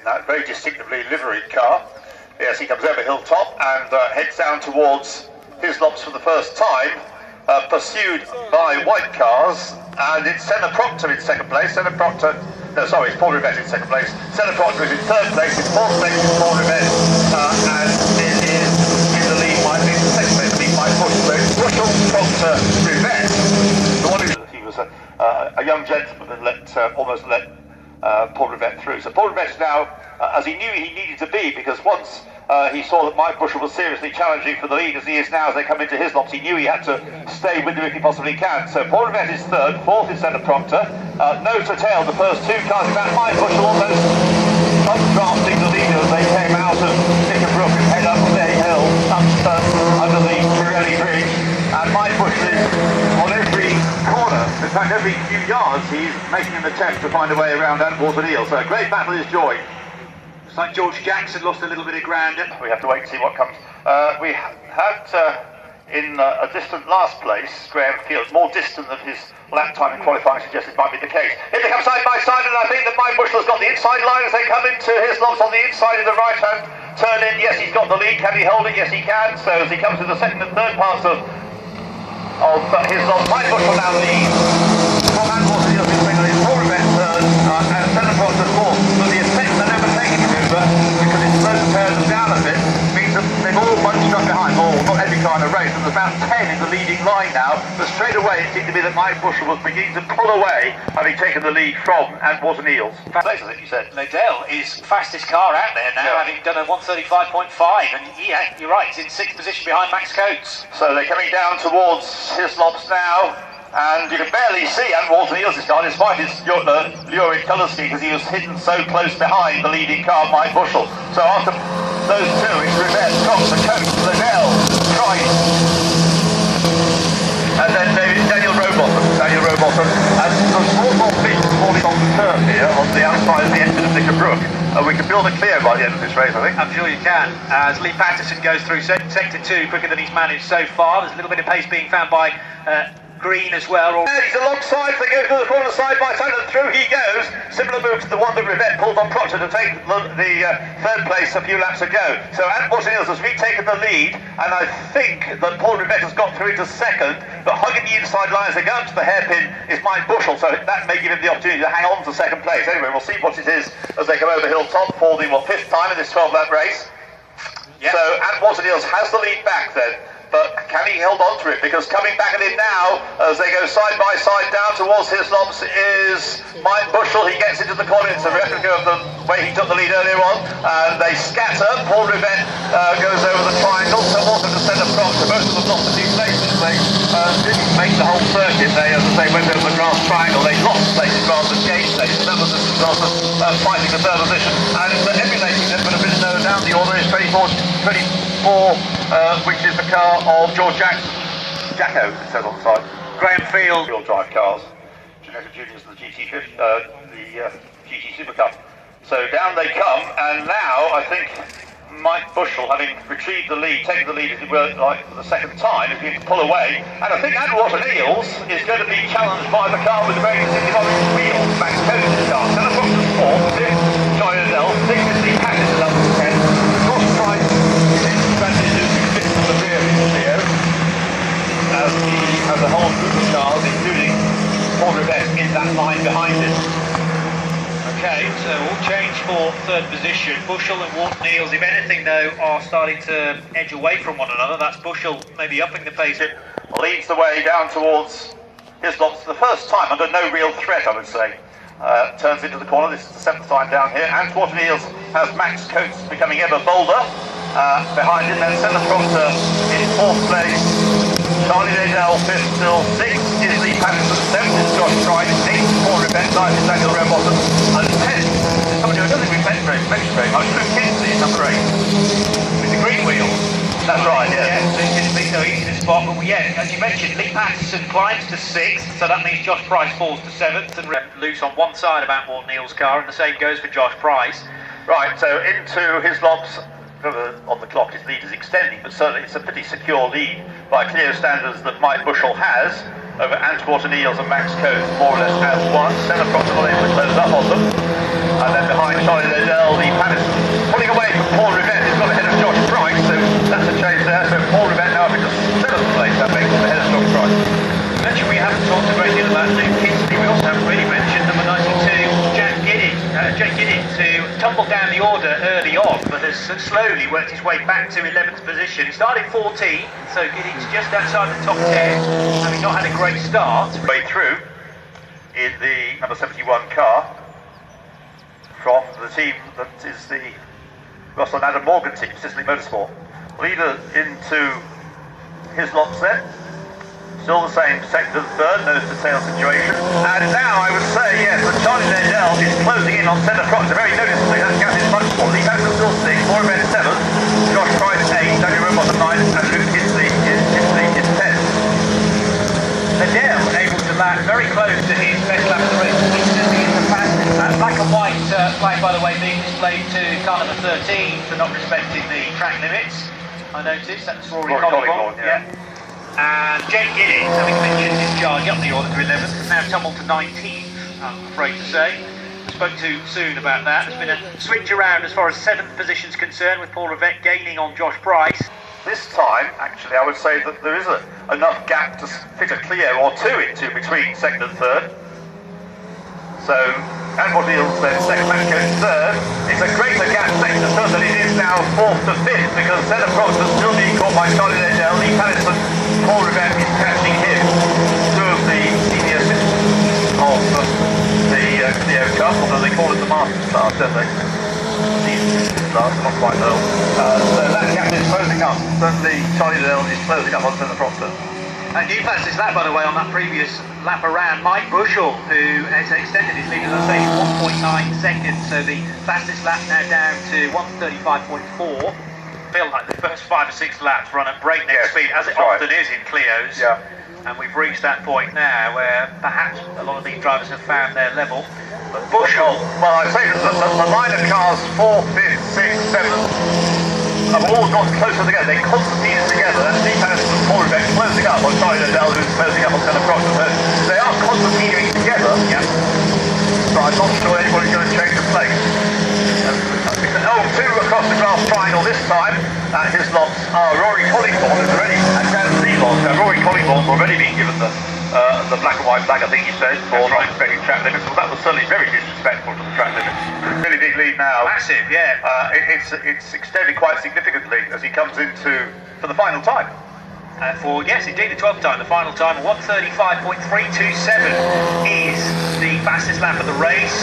that very distinctively liveried car. Yes, he comes over Hilltop and heads down towards Hislops for the first time, pursued by white cars, and it's Senna Proctor in second place. Senna Proctor, no sorry, it's Paul Rivette in second place. Senna Proctor is in third place, in fourth place is Paul Rivette, and it is in the lead by second place, lead by Bushel, Proctor, Rivette. The one he was a young gentleman that almost let Paul Rivette through. So Paul Rivette is now, as he knew he needed to be, because once he saw that Mike Bushel was seriously challenging for the lead as he is now as they come into Hislops, he knew he had to stay with him if he possibly can. So Paul Rivette is third, fourth is Senna Proctor. Nose to tail, the first two cars in that. Mike Bushel almost updrafting the leader as they came out of Knickerbrook and head up Day Hill, under the Pirelli Bridge. And Mike Bushel is on every corner, in fact every few yards, he's making an attempt to find a way around Antwerp and Eel. So a great battle is joined. It's like George Jackson lost a little bit of ground. We have to wait and see what comes. We had in a distant last place, Graham Field, more distant than his lap time in qualifying suggested might be the case. Here they come side by side, and I think that Mike Bushel has got the inside line as they come into Hislops on the inside of the right hand turn in. Yes, he's got the lead. Can he hold it? Yes, he can. So as he comes to the second and third parts of Hislops, Mike Bushel now leads. From Antwerp, he'll be bringing his Paul Rivette third, and Senna Proctor fourth. So the effect they're overtaking him over, because it's slow to tear them down a bit, means that they've all bunched up behind. Not every car in the race, and there's about 10 in the leading line now. But straight away, it seemed to be that Mike Bushel was beginning to pull away, having taken the lead from Antwerp and Eels. Place, I think you said. Liddell is fastest car out there now, having done a 135.5, and yeah, you're right, he's in sixth position behind Max Coates. So they're coming down towards Hislops now, and you can barely see Antwerp and Eels' car despite his lurid colour scheme, because he was hidden so close behind the leading car, Mike Bushel. So after those two, it's Rivette, Proctor, Coates, Liddell, Price, and then Daniel Rowbottom, and some small bits falling on the turf here on the outside of the engine of Knickerbrook. We can build a Clio by the end of this race, I think. I'm sure you can. As Lee Patterson goes through sector 2 quicker than he's managed so far. There's a little bit of pace being found by Green as well. He's alongside, they go to the corner side by side, and through he goes. Similar move to the one that Rivette pulled on Proctor to take the third place a few laps ago. So Antwerp and Eels has retaken the lead, and I think that Paul Rivette has got through into second, but hugging the inside line as they go up to the hairpin is Mike Bushel, so that may give him the opportunity to hang on to second place. Anyway, we'll see what it is as they come over Hilltop for the fifth time in this 12-lap race. Yep. So Antwerp and Eels has the lead back then. But can he hold on to it? Because coming back at him now, as they go side by side down towards Hislops, is Mike Bushel. He gets into the corner. It's a replica of the way he took the lead earlier on. And they scatter. Paul Rivette goes over the triangle. So also to Senna Proctor. Both of them lost a few places. They didn't make the whole circuit. They, as they went over the grass triangle, they lost places rather than gained places. That was the result of fighting the third position. And emulating them, but a bit lower down the order is 24, which is the car of George Jackson. Jacko, it says on the side. Graham Field. Wheel drive cars. Janetta Juniors and the GT50, the GT Super Cup. So down they come, and now I think Mike Bushel, having retrieved the lead, taken the lead as it were, like for the second time, is going to pull away. And I think Antwerp and Eels is going to be challenged by the car with the very distinctive orange wheels. Max Coates' car. Senna Proctor's fourth, fifth, Joy Liddell, sixth is Lee Patterson up to 10. Cross Price is in transition to fifth of the rear in Clio. As he has a whole group of cars, including Paul Rivette, in that line behind him. Okay, so all change for third position. Bushel and Oulton Eels, if anything though, are starting to edge away from one another. That's Bushel maybe upping the pace. It leads the way down towards Hislops for the first time under no real threat, I would say. Turns into the corner. This is the seventh time down here. Antwerp and Eels has Max Coates becoming ever bolder. Behind him, then Senna Proctor in fourth place. Charlie Liddell fifth, still sixth is Lee Patterson, seventh is Josh Price, eighth is Paul Rivette, ninth is Daniel Rowbottom, and tenth is somebody who I don't think we've mentioned very much, Luke Kinsey, number 8, with the green wheels. That's right, yeah. So it's going to be so easy to spot, but yeah, as you mentioned, Lee Patterson climbs to 6th, so that means Josh Price falls to 7th, and loose on one side of Antwerp Neil's car, and the same goes for Josh Price. Right, so into Hislops. On the clock, his lead is extending, but certainly it's a pretty secure lead by Clio standards that Mike Bushel has over Antwerp and Eels and Max Coates, more or less as one. Senna Proctor will able to close up on them, and then behind Charlie Liddell Dell, Lee Patterson. Pulling away from Paul Rivette, who's got ahead of Josh Price, so that's a change there. So Paul Rivette now up into 7th place, that makes him ahead of Josh Price. Mentioned we haven't talked a great deal about Luke Kinsley. We also haven't really mentioned number 92, Jake Giddings, who tumbled down the order early on, but has slowly worked his way back to 11th position. He started 14, so Giddings just outside the top 10, having not had a great start. Way through in the number 71 car from the team that is the Russell and Adam Morgan team, Sicily Motorsport. Leader into his lots then. Still the same second and third, nose to tail situation. And now I would say, yes, that Charlie Dell is closing in on centre Proctor very noticeably. That gap is much more. Lee Patterson still 6, Paul Rivette 7th, Josh Price 8, Daniel Room on the 9th, and Luke Kinsley is 10th. Dell able to lap very close to his best lap of the race. Instantly in the fastest lap. Black and white flag, by the way, being displayed to car number 13 for not respecting the track limits. I noticed that's Rory Collingbourne. Yeah. And Jake Giddings, having mentioned his charge up the order to 11th, has now tumbled to 19th, I'm afraid to say. I spoke too soon about that. There's been a switch around as far as 7th position's concerned, with Paul Rivette gaining on Josh Price. This time, actually, I would say that there is enough gap to fit a Clio or two into between second and third. So, Anvil Deals then second, Matt goes third. It's a greater gap second to third than it is now 4th to 5th, because Senna Proctor still being caught by Charlie Dell, Lee Patterson, Paul Rivette is catching him. Two of the senior citizens of the Clio Cup, although they call it the Masters class, don't they? Class, not quite though. So that gap is closing up. Certainly Charlie Dell is closing up on Senna Proctor. And new fastest lap, by the way, on that previous lap around, Mike Bushell, who has extended his lead, as I say, 1.9 seconds. So the fastest lap now down to 1:35.4. Feel like the first 5 or 6 laps run at breakneck speed, as it often is in Clios. Yeah. And we've reached that point now where perhaps a lot of these drivers have found their level. But Bushell, well, I say that the line of cars 4th, 5th, 6th, 7th have all got closer together. They constantly are together. That's Lee Patterson and Paul Rivette closing up on Charlie Dell, who's closing up on Senna Proctor. They are constantly together. Yeah. But I'm not sure anybody's going to change the place. Two across the glass triangle this time. His lots are Rory Collingbourne, who's already, and Dan Seaborn. Rory Collingbourne's already been given the black and white flag, I think he said, for not respecting track limits. Well, that was certainly very disrespectful to the track limits. Really big lead now. massive, yeah. It's extended quite significantly as he comes into for the final time. For, yes, indeed, the 12th time, the final time, 1:35.327 is the fastest lap of the race.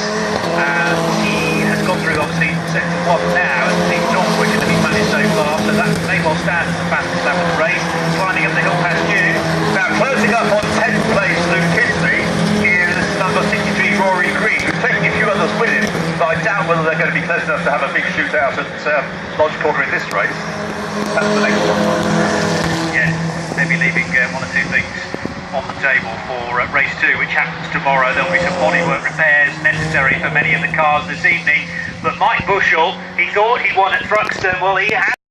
And he has gone through, obviously, sector 1 now, and he's not quicker than he's managed so far, so that may well stand as the fastest lap of the race. Climbing up the hill past you. Now, closing up on 10th place, Luke Kinsley, is number 63, Rory Green, who's taking a few others with him, but I doubt whether they're going to be close enough to have a big shootout at Lodge Quarter in this race. That's the next one. Yes, maybe leaving 1 or 2 things on the table for race 2, which happens tomorrow. There'll be some bodywork repairs necessary for many of the cars this evening. But Mike Bushell, he thought he won at Thruxton. Well, he has.